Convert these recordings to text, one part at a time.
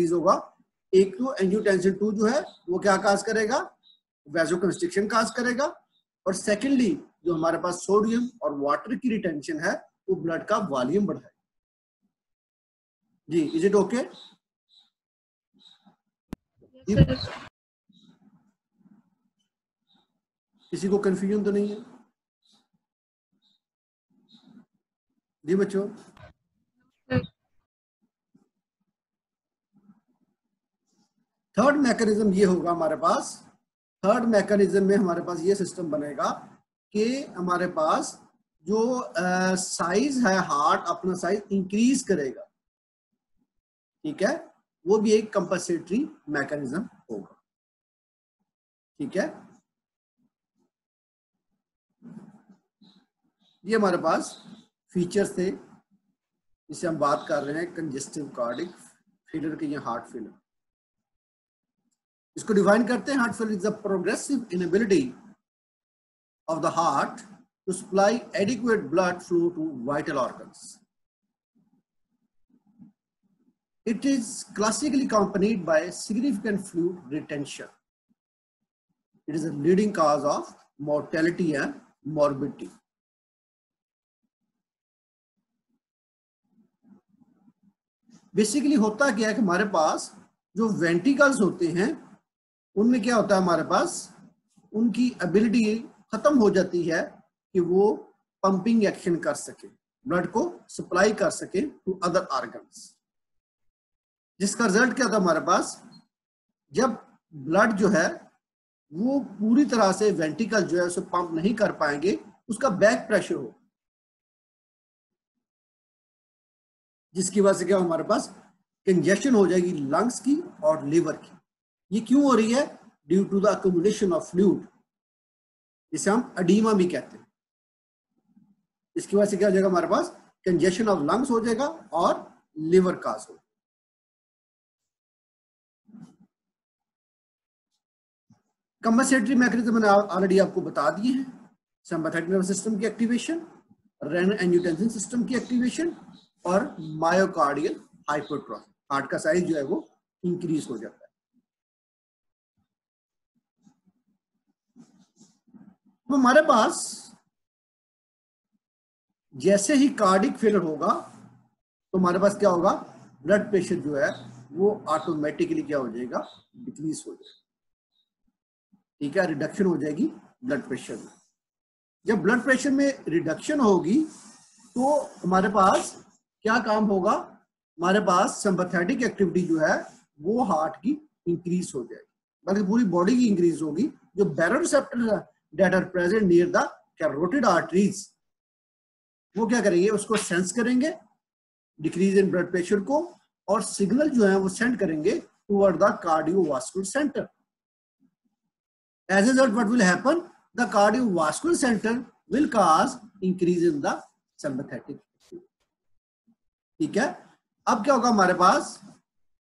Increase होगा, एक तो एंजियोटेंसिन 2 जो है वो क्या काज करेगा, वैसोकंस्ट्रिक्शन काज करेगा, और सेकेंडली जो हमारे पास सोडियम और वाटर की रिटेंशन है वो ब्लड का वॉल्यूम बढ़ाएगा। जी, इज इट ओके? किसी को कंफ्यूजन तो नहीं है? जी बच्चों, थर्ड मैकेनिज्म ये होगा हमारे पास, थर्ड मैकेनिज्म में हमारे पास ये सिस्टम बनेगा कि हमारे पास जो साइज है हार्ट अपना साइज इंक्रीज करेगा, ठीक है, वो भी एक कंपनसेटरी मैकेनिज्म होगा, ठीक है। ये हमारे पास फीचर्स थे जिसे हम बात कर रहे हैं कंजेस्टिव कार्डिक फेलियर के, ये हार्ट फेलियर। इसको डिफाइन करते हैं, heart failure is the progressive inability of the heart to supply adequate blood flow to vital organs. It is classically accompanied by significant fluid retention. It is a leading cause of mortality and morbidity. Basically होता क्या है कि हमारे पास जो ventricles होते हैं उनमें क्या होता है, हमारे पास उनकी एबिलिटी खत्म हो जाती है कि वो पंपिंग एक्शन कर सके, ब्लड को सप्लाई कर सके टू अदर ऑर्गन्स, जिसका रिजल्ट क्या था हमारे पास, जब ब्लड जो है वो पूरी तरह से वेंट्रिकल जो है उसे पंप नहीं कर पाएंगे, उसका बैक प्रेशर हो, जिसकी वजह से क्या हमारे पास कंजेशन हो जाएगी लंग्स की और लिवर की। ये क्यों हो रही है? Due to the accumulation of fluid, जिसे हम एडीमा भी कहते हैं। इसकी वजह से क्या हो जाएगा, हमारे पास कंजेशन ऑफ लंग्स हो जाएगा और लिवर काज हो। कंपनसेटरी मैकेनिज्म मैंने ऑलरेडी आपको बता दिए हैं, सिंपैथेटिक नर्वस सिस्टम की एक्टिवेशन, रेनिन एंजियोटेंसिन सिस्टम की एक्टिवेशन और मायोकार्डियल हाइपरट्रॉफी, हार्ट का साइज जो है वो इंक्रीज हो जाता है। तो हमारे पास जैसे ही कार्डिक फेलियर होगा तो हमारे पास क्या होगा, ब्लड प्रेशर जो है वो ऑटोमेटिकली क्या हो जाएगा, डिक्रीज हो जाएगा, ठीक है, रिडक्शन हो जाएगी ब्लड प्रेशर में। जब ब्लड प्रेशर में रिडक्शन होगी तो हमारे पास क्या काम होगा, हमारे पास सिंपैथेटिक एक्टिविटी जो है वो हार्ट की इंक्रीज हो जाएगी, बल्कि पूरी बॉडी की इंक्रीज होगी। जो baroreceptors that are present near the carotid arteries वो क्या करेंगे, उसको सेंस करेंगे डिक्रीज इन ब्लड प्रेशर को, और सिग्नल जो है वो सेंड करेंगे toward the cardiovascular centre. As a result, what will happen? The cardiovascular center will cause increase in the sympathetic activity. ठीक है, अब क्या होगा, हमारे पास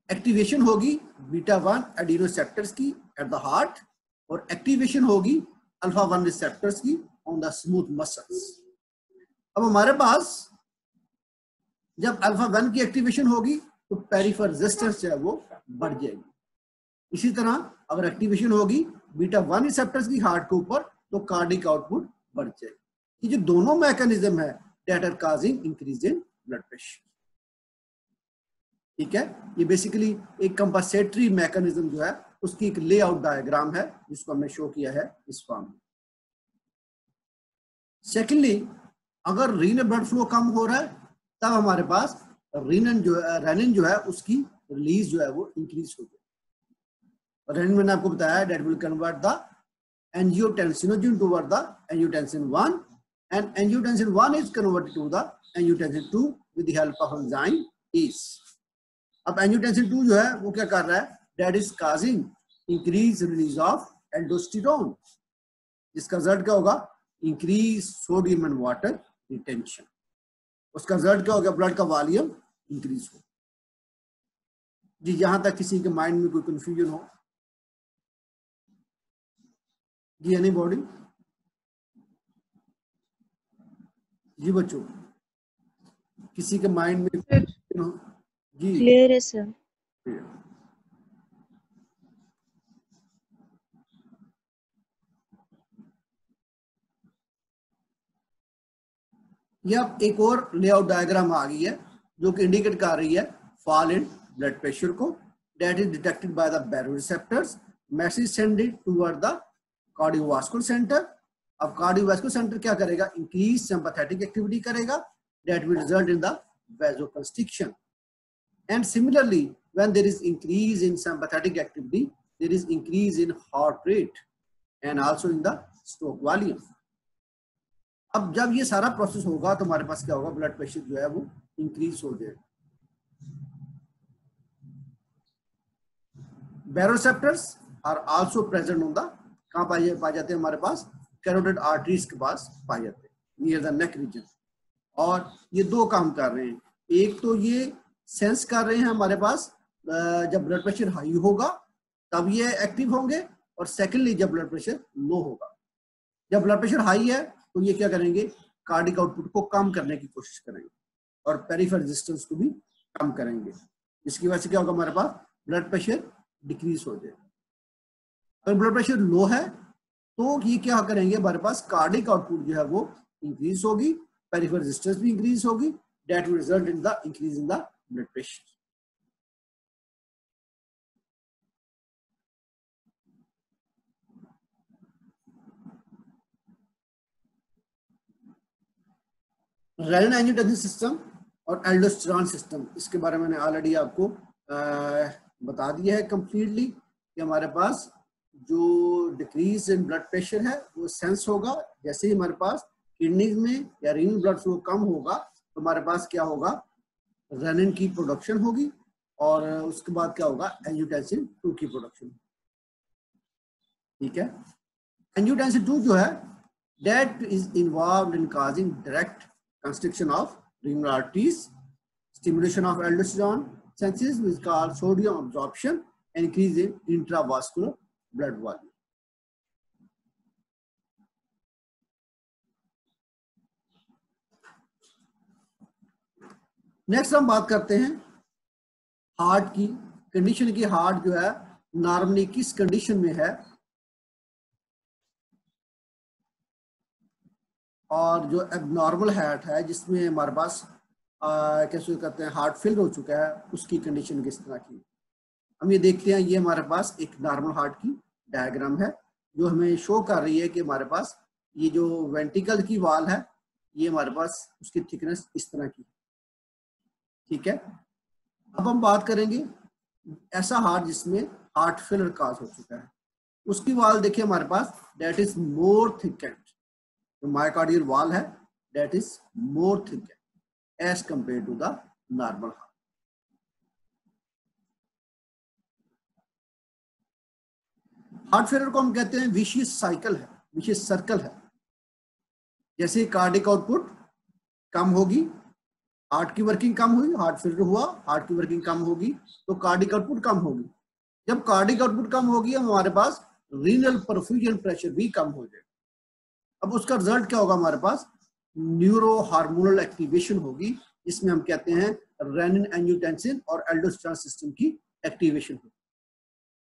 एक्टिवेशन होगी बीटा 1 एडिनोसेप्टर्स की एट द हार्ट, और एक्टिवेशन होगी अल्फा 1 रिसेप्टर्स की ऑन द स्मूथ मसल्स। अब हमारे पास जब अल्फा 1 की एक्टिवेशन होगी तो पेरिफेरल रेजिस्टेंस जो है वो बढ़ जाएगी। इसी तरह अगर एक्टिवेशन होगी बीटा 1 रिसेप्टर्स की हार्ट के ऊपर तो कार्डिक आउटपुट बढ़ जाएगी। ये जो दोनों मैकेनिज्म है that are causing increase in blood pressure, ठीक है। ये बेसिकली एक कंपनसेटरी मैकेनिज्म जो है उसकी एक लेआउट डायग्राम है जिसको हमने शो किया है इस फॉर्म में। सेकेंडली, अगर रीनल ब्लड फ्लो कम हो रहा है तब हमारे पास रेनिन जो है उसकी रिलीज जो है वो इंक्रीज हो जाए। रेनिन मैंने आपको बताया that will convert the angiotensinogen toward the angiotensin 1 and angiotensin 1 is converted to the angiotensin 2 with the help of enzyme ACE. अब angiotensin 2 जो है वो क्या कर रहा है, that is causing increase release of aldosterone, जिसका रिजल्ट क्या होगा, increase sodium and water retention। उसका रिजल्ट क्या होगा, ब्लड का वॉल्यूम इंक्रीज हो। जी, यहां तक किसी के माइंड में कोई कंफ्यूजन हो? जी एनी बॉडी? जी बच्चों, किसी के माइंड में हो? जी क्लियर है सर। ये अब एक और लेआउट डायग्राम आ गई है जो कि इंडिकेट कर रही है फॉल इन ब्लड प्रेशर को, that is detected by the baroreceptors, message सेंडेड toward the cardiovascular centre. अब कार्डियोवास्कुलर सेंटर क्या करेगा, इंक्रीज सिंपैथेटिक एक्टिविटी करेगा, that will result in the vasoconstriction. And similarly, when there is increase in sympathetic activity, there is increase in heart rate and also in the stroke volume. अब जब ये सारा process होगा तो हमारे पास क्या होगा, ब्लड प्रेशर जो है वो इंक्रीज हो जाएगा। Baroreceptors are also present on the, कहाँ पाए जाते हैं हमारे पास, कैरोटिड आर्टरीज के पास पाए जाते हैं, नियर द नेक रीजन। और ये दो काम कर रहे हैं, एक तो ये सेंस कर रहे हैं हमारे पास जब ब्लड प्रेशर हाई होगा तब ये एक्टिव होंगे, और सेकेंडली जब ब्लड प्रेशर लो होगा। जब ब्लड प्रेशर हाई है तो ये क्या करेंगे, कार्डिक आउटपुट को कम करने की कोशिश करेंगे और पेरिफेरल रेजिस्टेंस को भी कम करेंगे, जिसकी वजह से क्या होगा, हमारे पास ब्लड प्रेशर डिक्रीज हो जाएगा। अगर ब्लड प्रेशर लो है तो ये क्या करेंगे, हमारे पास कार्डिक आउटपुट जो है वो इंक्रीज होगी, पेरिफेरल रेजिस्टेंस भी इंक्रीज होगी, that will result in the increase in the blood pressure. Renin angiotensin system और एल्डोस्टेरोन सिस्टम, इसके बारे में मैंने ऑलरेडी आपको बता दिया है कंप्लीटली कि हमारे पास जो डिक्रीज इन ब्लड प्रेशर है वो सेंस होगा जैसे ही हमारे पास किडनीज में या रीनल ब्लड फ्लो कम होगा तो हमारे पास क्या होगा, रेनिन की प्रोडक्शन होगी, और उसके बाद क्या होगा, एंजियोटेंसिन 2 की प्रोडक्शन। ठीक है, एंजियोटेंसिन 2 जो है that is involved in causing direct constriction of renal arteries, stimulation of aldosterone synthesis which called sodium absorption, and increase in intravascular blood volume. Next हम बात करते हैं हार्ट की कंडीशन की। हार्ट जो है नॉर्मली किस कंडीशन में है, और जो एबनॉर्मल हार्ट है जिसमें हमारे पास कैसे कहते हैं हार्ट फेल हो चुका है, उसकी कंडीशन किस तरह की। हम ये देखते हैं, ये हमारे पास एक नॉर्मल हार्ट की डायग्राम है जो हमें शो कर रही है कि हमारे पास ये जो वेंट्रिकल की वॉल है ये हमारे पास उसकी थिकनेस इस तरह की। ठीक है, अब हम बात करेंगे ऐसा हार्ट जिसमें हार्ट फेलर काज हो चुका है, उसकी वॉल देखिए हमारे पास दैट इज मोर थिकेंड। तो मायोकार्डियल वॉल है that is more thickened as compare to the normal heart. Heart failure को हम कहते हैं विशियस साइकिल है, विशियस सर्कल है। जैसे कार्डिक आउटपुट कम होगी, हार्ट की वर्किंग कम हुई, हार्ट फेलियर हुआ, हार्ट की वर्किंग कम होगी तो कार्डिक आउटपुट कम होगी। जब कार्डिक आउटपुट कम होगी हमारे पास रीनल परफ्यूजन प्रेशर भी कम हो जाएगा। अब उसका रिजल्ट क्या होगा, हमारे पास न्यूरो हार्मोनल एक्टिवेशन होगी, जिसमें हम कहते हैं रेनिन एंजियोटेंसिन और एल्डोस्टेरोन सिस्टम की एक्टिवेशन होगी।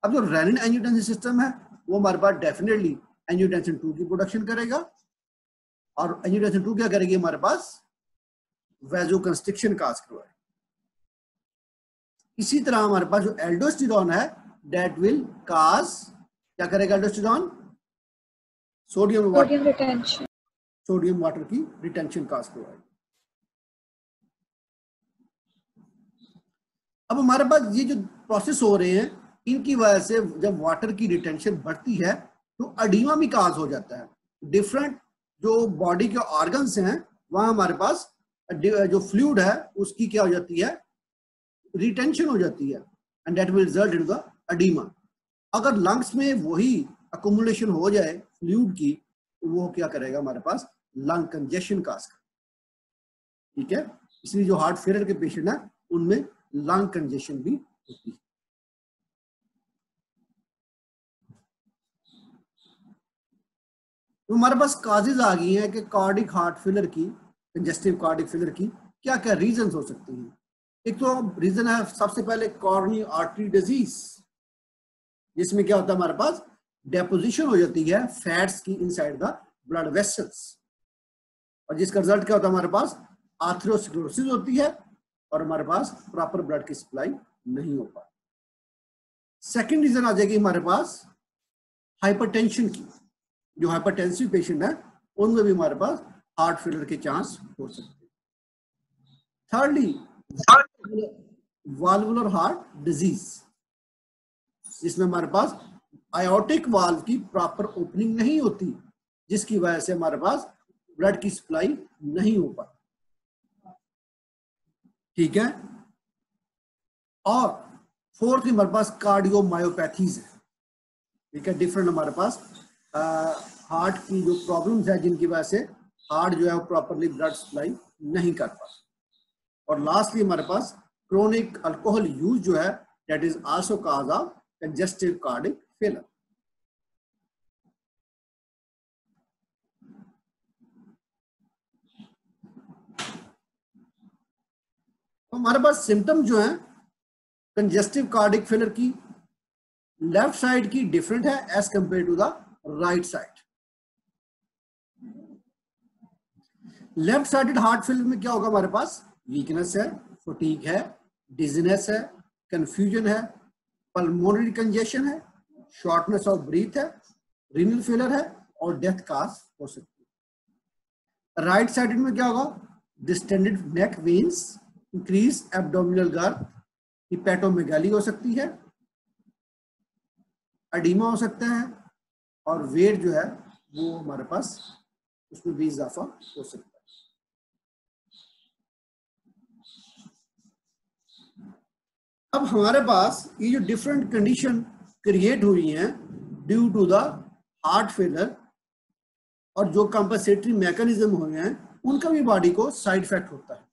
अब जो रेनिन एंजियोटेंसिन सिस्टम है वो हमारे पास डेफिनेटली एंजियोटेंसिन 2 की प्रोडक्शन करेगा, और एंजियोटेंसिन 2 क्या करेगी, हमारे पास वैसोकंस्ट्रिक्शन काज करवाएगा। इसी तरह हमारे पास जो एल्डोस्टेरोन है दैट विल काज, क्या करेगा एल्डोस्टेरोन, सोडियम वाटर की रिटेंशन काज करवाएगा। अब हमारे पास ये जो प्रोसेस हो रहे हैं इनकी वजह से जब वाटर की रिटेंशन बढ़ती है तो एडीमा भी काज हो जाता है। डिफरेंट जो बॉडी के ऑर्गन्स हैं वहां हमारे पास जो फ्लूइड है उसकी क्या हो जाती है, रिटेंशन हो जाती है, and that will result in the oedema. अगर लंग्स में वही अकोमुलेशन हो जाए फ्लूइड की तो वो क्या करेगा, हमारे पास लंग कंजेशन काज करेगा। ठीक है, इसलिए जो हार्ट फेलियर के पेशेंट है उनमें लंग कंजेशन भी होती है। तो हमारे पास काजेज आ गई हैं कि कार्डिक हार्ट फेलियर की, कंजेस्टिव कार्डिक फेलियर की क्या क्या रीजंस हो सकती हैं। एक तो रीजन है सबसे पहले कॉर्नी आर्टरी डिजीज, जिसमें क्या होता है हमारे पास डेपोजिशन हो जाती है फैट्स की इनसाइड द ब्लड वेसल्स, और जिसका रिजल्ट क्या होता है हमारे पास आर्थरोस्क्लेरोसिस होती है और हमारे पास प्रॉपर ब्लड की सप्लाई नहीं हो पाती। सेकेंड रीजन आ जाएगी हमारे पास हाइपरटेंशन की। जो हाइपरटेंसिव पेशेंट है उनमें भी हमारे पास हार्ट फेलियर के चांस हो सकते हैं। थर्डली वाल्वुलर हार्ट डिजीज, जिसमें हमारे पास आयोटिक वाल्व की प्रॉपर ओपनिंग नहीं होती, जिसकी वजह से हमारे पास ब्लड की सप्लाई नहीं हो पाती। ठीक है। और फोर्थ हमारे पास कार्डियोमायोपैथीज है। ठीक है, डिफरेंट हमारे पास हार्ट की जो प्रॉब्लम्स है जिनकी वजह से हार्ट जो है वो प्रॉपरली ब्लड सप्लाई नहीं कर पाता। और लास्टली हमारे पास क्रोनिक अल्कोहल यूज जो है that is also cause of congestive cardiac failure. तो हमारे पास सिम्टम जो है कंजेस्टिव कार्डिक फेलियर की लेफ्ट साइड की डिफरेंट है as compare to the right side. Left sided heart failure में क्या होगा हमारे पास वीकनेस है, फटीग है, डिजीनेस है, कंफ्यूजन है, पल्मोनरी कंजेशन है, शॉर्टनेस ऑफ ब्रीथ है, रीनल फेलियर है और डेथ काज हो सकती है। राइट साइडेड में क्या होगा distended neck veins, increase abdominal girth, hepatomegaly हो सकती है, एडिमा हो सकता है और वेट जो है वो हमारे पास उसमें भी इजाफा हो सकता है। अब हमारे पास ये जो डिफरेंट कंडीशन क्रिएट हुई हैं due to the heart failure और जो कंपनसेटरी मैकेनिज्म हुए हैं उनका भी बॉडी को साइड इफेक्ट होता है।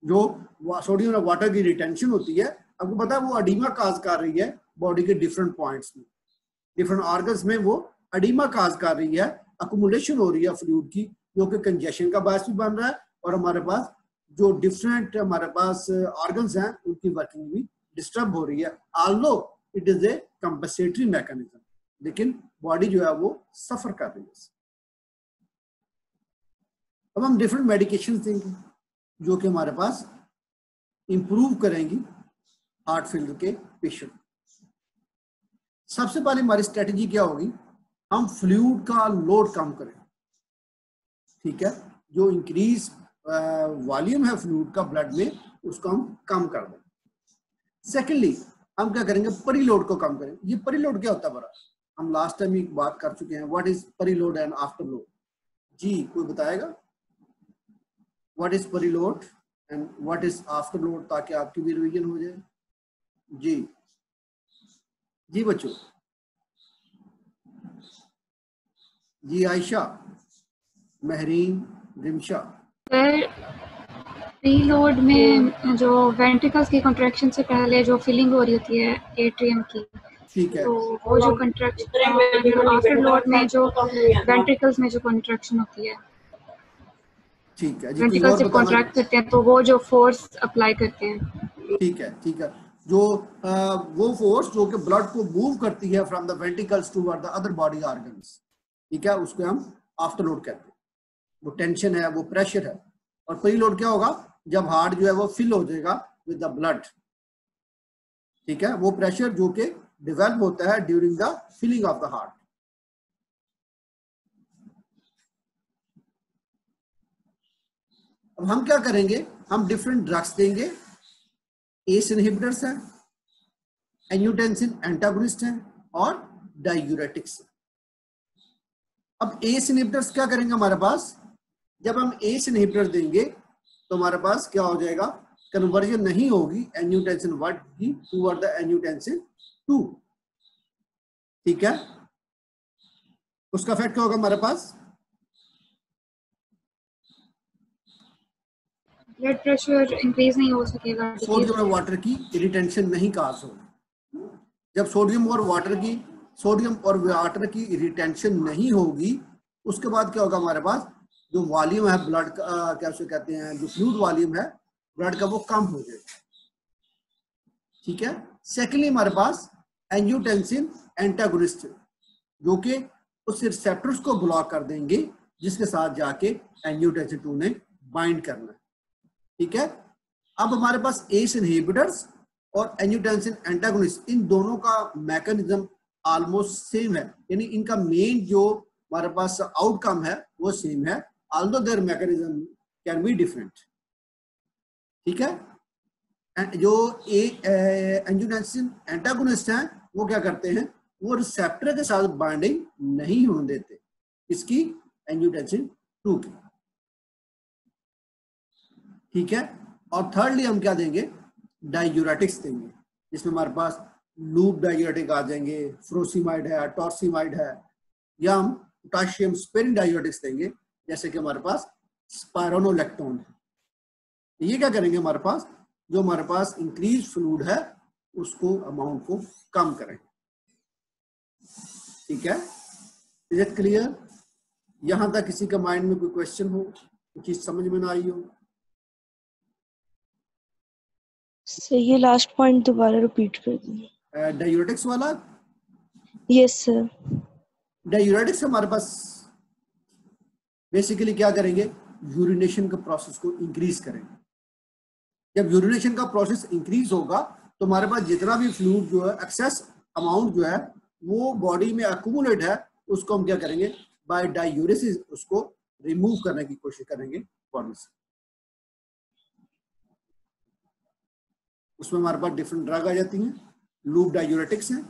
जो सोडियम और वाटर की रिटेंशन होती है, आपको पता है वो एडिमा काज कर रही है बॉडी के डिफरेंट पॉइंट्स में, डिफरेंट ऑर्गन्स में वो एडिमा काज कर रही है, अकुमुलेशन हो रही है फ्लूइड की, जो कि कंजेशन का बायस भी बन रहा है और हमारे पास जो डिफरेंट हमारे पास ऑर्गन्स हैं उनकी वर्किंग भी डिस्टर्ब हो रही है। Although it is a compensatory mechanism, लेकिन बॉडी जो है वो सफर कर रही है। अब हम डिफरेंट मेडिकेशन देंगे जो कि हमारे पास इंप्रूव करेंगी हार्ट फेलियर के पेशेंट। सबसे पहले हमारी स्ट्रेटेजी क्या होगी, हम फ्लूइड का लोड कम करें। ठीक है, जो इंक्रीज वॉल्यूम है फ्लूइड का ब्लड में उसको हम कम कर दें। सेकेंडली हम क्या करेंगे, परिलोड को कम करें। ये परिलोड क्या होता है बड़ा, हम लास्ट टाइम एक बात कर चुके हैं, what is preload and afterload. जी कोई बताएगा what is preload and what is afterload, ताकि आपकी भी रिवीजन हो जाए। जी जी बच्चों, जी आयशा, महरीन, रिमशा। प्रीलोड में जो वेंट्रिकल्स की कॉन्ट्रैक्शन से पहले जो फिलिंग हो रही होती है एट्रियम की, ठीक है, तो वो जो कॉन्ट्रैक्शन आफ्टर लोड में जो वेंट्रिकल्स में जो कॉन्ट्रैक्शन होती है, ठीक है जी, वेंट्रिकल्स जब कॉन्ट्रैक्ट करते हैं तो वो जो फोर्स अप्लाई करते हैं। ठीक है, ठीक है, जो वो फोर्स जो कि ब्लड को मूव करती है from the ventricles toward the other body organs, ठीक है, उसको हम आफ्टर लोड कहते हैं। वो टेंशन है, वो प्रेशर है। और प्री लोड क्या होगा, जब हार्ट जो है वो फिल हो जाएगा विद द ब्लड। ठीक है, वो प्रेशर जो कि डेवलप होता है during the filling of the heart. अब हम क्या करेंगे, हम डिफरेंट ड्रग्स देंगे। एस इनहिबिटर्स हैं, एंजियोटेंसिन एंटागोनिस्ट हैं और डायूरेटिक्स। अब एस इनहिबिटर्स क्या करेंगे हमारे पास, जब हम एस इनहिबिटर देंगे तो हमारे पास क्या हो जाएगा, कन्वर्जन नहीं होगी एंजियोटेंसिन 1 की टुवर्ड द एंजियोटेंसिन 2। ठीक है, उसका इफेक्ट क्या होगा हमारे पास, ब्लड प्रेशर इंक्रीज नहीं हो सकेगा, सोडियम और वाटर की रिटेंशन नहीं काज होगी। जब सोडियम और वाटर की रिटेंशन नहीं होगी, उसके बाद क्या होगा हमारे पास, जो वॉल्यूम है ब्लड का, क्या उसे कहते हैं, जो फ्लूइड वॉल्यूम है ब्लड का वो कम हो जाएगा। ठीक है। सेकेंडली हमारे पास एंजियोटेंसिन एंटागोनिस्ट, जो कि उस रिसेप्टर्स को ब्लॉक कर देंगे जिसके साथ जाके एंजियोटेंसिन 2 ने बाइंड करना है। ठीक है। अब हमारे पास एस इनहिबिटर्स और एंजियोटेंसिन एंटागोनिस्ट, इन दोनों का मैकेनिज्म ऑलमोस्ट सेम है, यानी इनका मेन जो हमारे पास आउटकम है वो सेम है, although there mechanism can be different. ठीक है। जो एंजियोटेंसिन एंटागोनिस्ट हैं वो क्या करते हैं, वो रिसेप्टर के साथ बाइंडिंग नहीं होने देते इसकी, एंजियोटेंसिन 2 की। ठीक है। और थर्डली हम क्या देंगे, डाययूरेटिक्स देंगे, जिसमें हमारे पास लूप डाययूरेटिक आ जाएंगे, फ्रोसिमाइड है, टॉर्सिमाइड है, या हम पोटाशियम स्पेरिंग डाययूरेटिक्स देंगे, जैसे कि हमारे पास स्पाइरोनोलेक्टोन है। ये क्या करेंगे, हमारे पास जो हमारे पास इंक्रीज फ्लूइड है उसको अमाउंट को कम करेंगे। ठीक है। Is it clear? यहां तक किसी का माइंड में कोई क्वेश्चन हो, कोई चीज समझ में ना आई हो? सर ये लास्ट पॉइंट दोबारा रिपीट कर दीजिए। डाययूरेटिक्स वाला। Yes sir. डाययूरेटिक्स हमारे पास बेसिकली क्या करेंगे, यूरिनेशन का प्रोसेस को इंक्रीज करेंगे। जब यूरिनेशन का प्रोसेस इंक्रीज होगा तो हमारे पास जितना भी फ्लूइड जो है, एक्सेस अमाउंट जो है वो बॉडी में अक्यूमुलेट है, उसको हम क्या करेंगे, बाय डाययूरेसिस उसको रिमूव करने की कोशिश करेंगे बॉडी से। उसमें हमारे पास डिफरेंट ड्रग आ जाती हैं, लूप डाययूरेटिक्स हैं।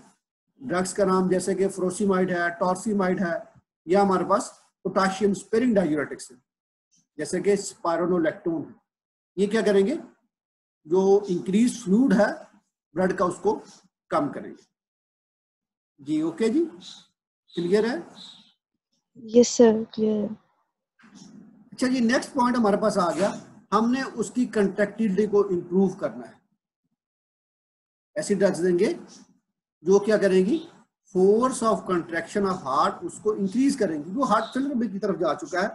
ड्रग्स का नाम जैसे कि फ्रोसिमाइड है, टॉर्सिमाइड है, या हमारे पास पोटाशियम स्पेरिंग डाययूरेटिक्स है जैसे कि स्पाइरोनोलेक्टोन है। ये क्या करेंगे, जो इंक्रीज फ्लूइड है ब्लड का उसको कम करेंगे। जी ओके जी, क्लियर है? यस सर क्लियर है। अच्छा जी, नेक्स्ट पॉइंट हमारे पास आ गया, हमने उसकी कंट्रैक्टिलिटी को इंप्रूव करना है। ऐसी ड्रग्स देंगे जो क्या करेंगी, force of contraction of heart उसको इंक्रीज करेंगी। वो हार्ट फेलियर की तरफ जा चुका है,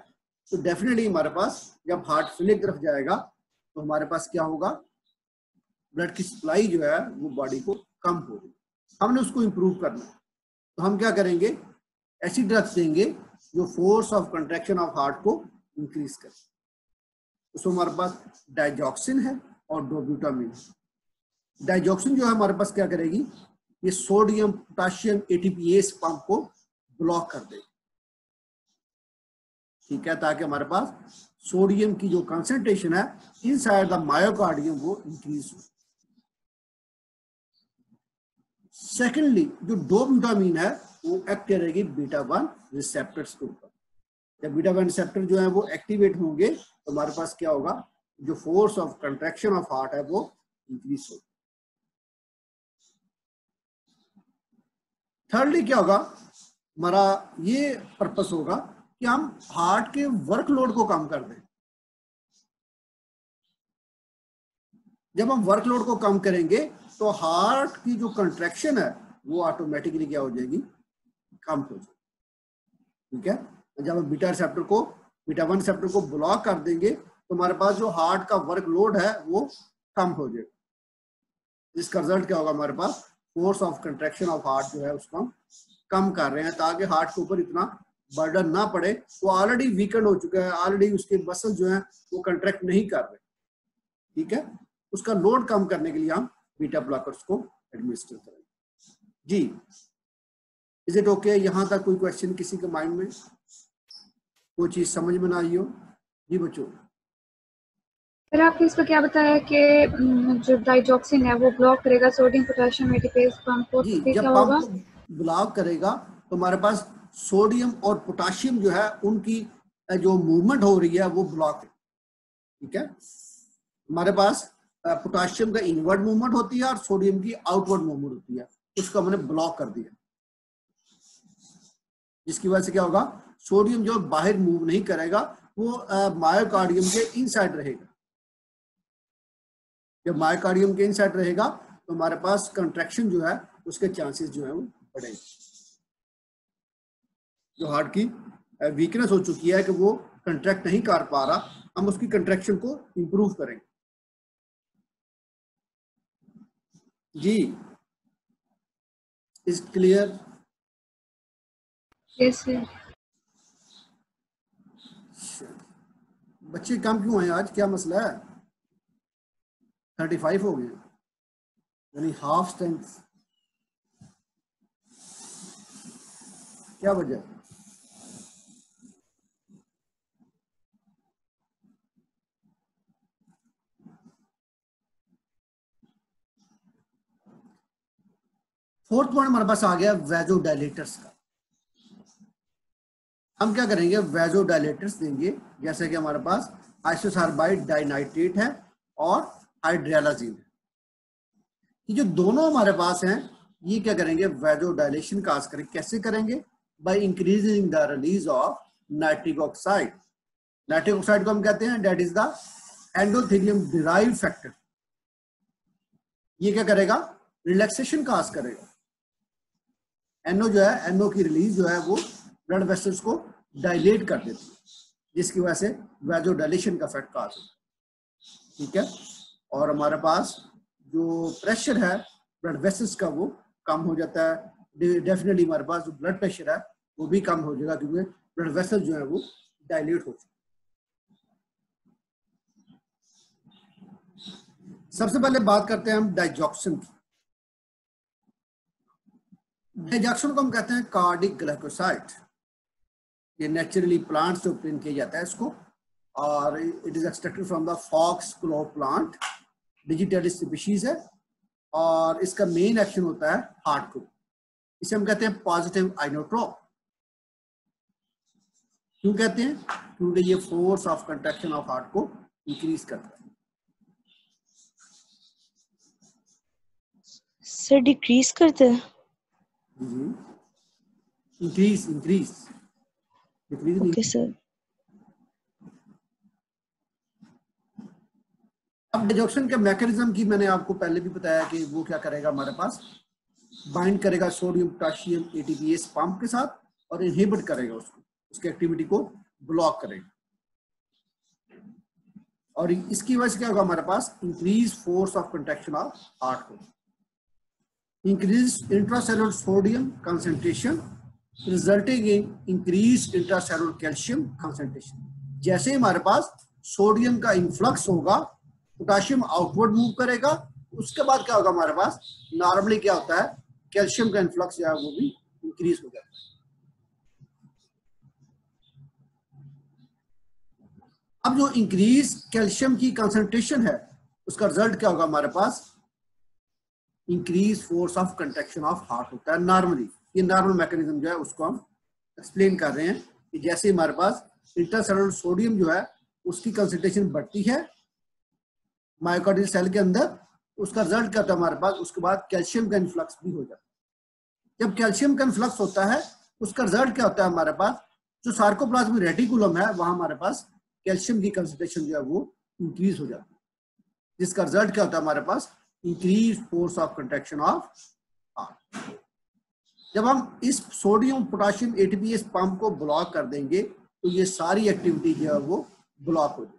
तो डेफिनेटली हमारे पास जब हार्ट फेलियर की तरफ जाएगा तो हमारे पास क्या होगा, ब्लड की सप्लाई जो है वो बॉडी को कम होगी। हमने उसको इंप्रूव करना है, तो हम क्या करेंगे, ऐसी ड्रग्स देंगे जो force of contraction of heart को इंक्रीज करे। उसमें हमारे पास डाइजॉक्सिन है और डोब्यूटामिन। डाइजॉक्सिन जो है हमारे पास क्या करेगी, ये सोडियम पोटाशियम एटीपीएस पंप को ब्लॉक कर देगी। ठीक है, ताकि हमारे पास सोडियम की जो कंसंट्रेशन है इनसाइड द मायोकार्डियम वो इंक्रीज हो। सेकेंडली जो डोब्यूटामिन है वो एक्ट करेगी बीटा 1 रिसेप्टर्स के ऊपर। जब बीटा 1 रिसेप्टर जो है वो एक्टिवेट होंगे तो हमारे पास क्या होगा, जो force of contraction of heart है वो इंक्रीज होगा। थर्डली क्या होगा, हमारा ये पर्पस होगा कि हम हार्ट के वर्कलोड को कम कर दें। जब हम वर्कलोड को कम करेंगे तो हार्ट की जो कंट्रैक्शन है वो ऑटोमेटिकली क्या हो जाएगी, कम हो जाएगी। ठीक है, जब हम बीटा 1 रिसेप्टर को ब्लॉक कर देंगे तो हमारे पास जो हार्ट का वर्कलोड है वो कम हो जाएगा। इसका रिजल्ट क्या होगा, हमारे पास force of contraction of heart जो है उसको हम कम कर रहे हैं, ताकि हार्ट के ऊपर इतना बर्डन ना पड़े। वो ऑलरेडी वीकेंड हो चुका है, ऑलरेडी उसके मसल जो है वो कंट्रैक्ट नहीं कर रहे। ठीक है, उसका लोड कम करने के लिए हम बीटा ब्लॉकर्स को एडमिनिस्टर करेंगे। जी इज इट ओके? यहां तक कोई क्वेश्चन किसी के माइंड में, कोई चीज समझ में ना आई हो? जी बच्चों। सर आपने इसको क्या बताया कि जो डाइजॉक्सिन है वो ब्लॉक करेगा सोडियम पोटेशियम एटीपीएस पंप को, जी, तो जब क्या पंप होगा? को ब्लॉक करेगा तो हमारे पास सोडियम और पोटाशियम जो है उनकी जो मूवमेंट हो रही है वो ब्लॉक है। ठीक है, हमारे पास पोटाशियम का इनवर्ड मूवमेंट होती है और सोडियम की आउटवर्ड मूवमेंट होती है, उसको हमने ब्लॉक कर दिया, जिसकी वजह से क्या होगा, सोडियम जो बाहर मूव नहीं करेगा, वो मायोकार्डियम के इनसाइड रहेगा। जब मायोकार्डियम के इनसाइड रहेगा तो हमारे पास कंट्रैक्शन जो है उसके चांसेस जो है वो बढ़ेंगे। जो हार्ट की वीकनेस हो चुकी है कि वो कंट्रैक्ट नहीं कर पा रहा, हम उसकी कंट्रैक्शन को इंप्रूव करेंगे। जी इज क्लियर? Yes sir. बच्चे कम क्यों हैं आज, क्या मसला है? 35 हो गए, यानी हाफ स्ट्रेंथ, क्या वजह? फोर्थ पॉइंट हमारे पास आ गया वैजोडायलेटर्स का। हम क्या करेंगे, वैजोडायलेटर्स देंगे, जैसे कि हमारे पास आइसोसार्बाइड डाइनाइट्रेट है और हाइड्रियालाजीन है। ये जो दोनों हमारे पास हैं, ये क्या करेंगे, वैजोडायलेशन का करेंगे। कैसे करेंगे? By increasing the release of nitric oxide. Nitric oxide को हम कहते हैं that is the endothelium derived factor. ये क्या करेगा, रिलैक्सेशन का करेगा। एनओ जो है, एनओ की रिलीज जो है वो ब्लड वेसल्स को डायलेट कर देती है, जिसकी वजह से वैजोडायलेशन का इफेक्ट काज होता है। ठीक है, और हमारे पास जो प्रेशर है ब्लड वेसल्स का वो कम हो जाता है। डेफिनेटली हमारे पास जो ब्लड प्रेशर है वो भी कम हो जाएगा, क्योंकि ब्लड वेसल जो है वो डायलेट हो जाए। सबसे पहले बात करते हैं हम डाइजॉक्सिन की। डाइजॉक्सिन को हम कहते हैं कार्डिक ग्लाइकोसाइड। ये नेचुरली प्लांट से ऑब्टेन किया जाता है इसको, और it is extracted from the foxglove plant, digitalis species है, और इसका मेन एक्शन होता है हार्ट को। इसे हम कहते हैं पॉजिटिव आइनोट्रोप। क्यों कहते हैं? क्योंकि ये force of contraction of heart को इंक्रीज करता है। सर डिक्रीज करते हैं? इंक्रीज इंक्रीज डिक्रीज नहीं। Okay sir. अब डाइजॉक्सिन के मैकेनिज्म की मैंने आपको पहले भी बताया कि वो क्या करेगा, हमारे पास बाइंड करेगा सोडियम पोटेशियम एटीपीएस पंप के साथ और इनहिबिट करेगा उसको, उसकी एक्टिविटी को ब्लॉक करेगा। और इसकी वजह से क्या होगा, हमारे पास increase force of contraction of heart को, increase intracellular sodium concentration resulting in increase intracellular calcium concentration. जैसे ही हमारे पास सोडियम का इन्फ्लक्स होगा, पोटेशियम आउटवर्ड मूव करेगा, उसके बाद क्या होगा, हमारे पास नॉर्मली क्या होता है, कैल्शियम का इन्फ्लक्स जो है वो भी इंक्रीज हो जाता है। अब जो इंक्रीज कैल्शियम की कंसंट्रेशन है, उसका रिजल्ट क्या होगा, हमारे पास increase force of contraction of heart होता है नॉर्मली। ये नॉर्मल मैकेनिज्म जो है उसको हम एक्सप्लेन कर रहे हैं कि जैसे हमारे पास इंट्रासेलुलर सोडियम जो है उसकी कंसंट्रेशन बढ़ती है मायोकार्डियल सेल के अंदर, उसका रिजल्ट क्या होता है हमारे पास, उसके बाद कैल्शियम का इन्फ्लक्स भी हो जाता है। जब कैल्शियम का इन्फ्लक्स होता है, उसका रिजल्ट क्या होता है, हमारे पास जो सार्कोप्लाज्मिक रेटिकुलम है वहां हमारे पास कैल्शियम की कंसंट्रेशन जो है वो इंक्रीज हो जाती है, जिसका रिजल्ट क्या होता है, हमारे पास increase force of contraction of heart. जब हम इस सोडियम पोटेशियम एटीपीएस पंप को ब्लॉक कर देंगे तो ये सारी एक्टिविटी जो है वो ब्लॉक हो जाएगी।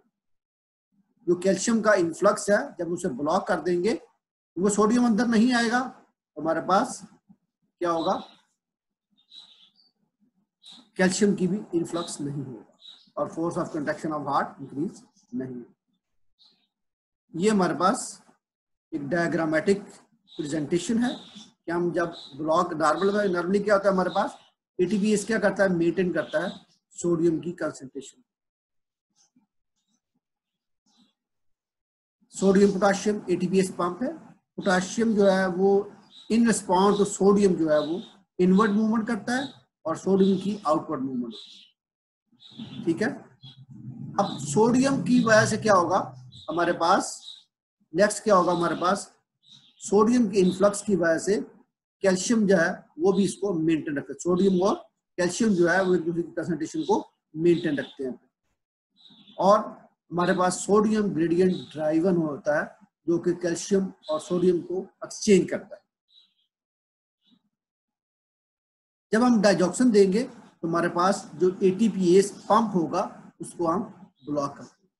जो कैल्शियम का इन्फ्लक्स है, जब उसे ब्लॉक कर देंगे तो वो सोडियम अंदर नहीं आएगा, तो हमारे पास क्या होगा, कैल्शियम की भी इन्फ्लक्स नहीं होगा और force of contraction of heart increase नहीं होगा। ये हमारे पास एक डायग्रामेटिक प्रेजेंटेशन है कि हम जब ब्लॉक नॉर्मली क्या होता है, हमारे पास एटीपीएस क्या करता है, मेंटेन करता है सोडियम की concentration. Sodium potassium ATPase pump है। पोटेशियम जो है वो इन रिस्पॉन्स टू सोडियम जो है वो इनवर्ड मूवमेंट करता है और सोडियम की आउटवर्ड मूवमेंट होती है। ठीक है, अब सोडियम की वजह से क्या होगा, हमारे पास नेक्स्ट क्या होगा, हमारे पास सोडियम के इन्फ्लक्स की वजह से कैल्शियम जो है वो भी इसको मेंटेन रखता है। सोडियम और कैल्शियम जो है वो एक दूसरे की कंसंट्रेशन को मेंटेन रखते हैं। और हमारे पास सोडियम ग्रेडियंट ड्राइवन होता है जो कि कैल्शियम और सोडियम को एक्सचेंज करता है। जब हम डाइजॉक्सिन देंगे तो हमारे पास जो एटीपीएस पंप होगा उसको हम ब्लॉक करते हैं।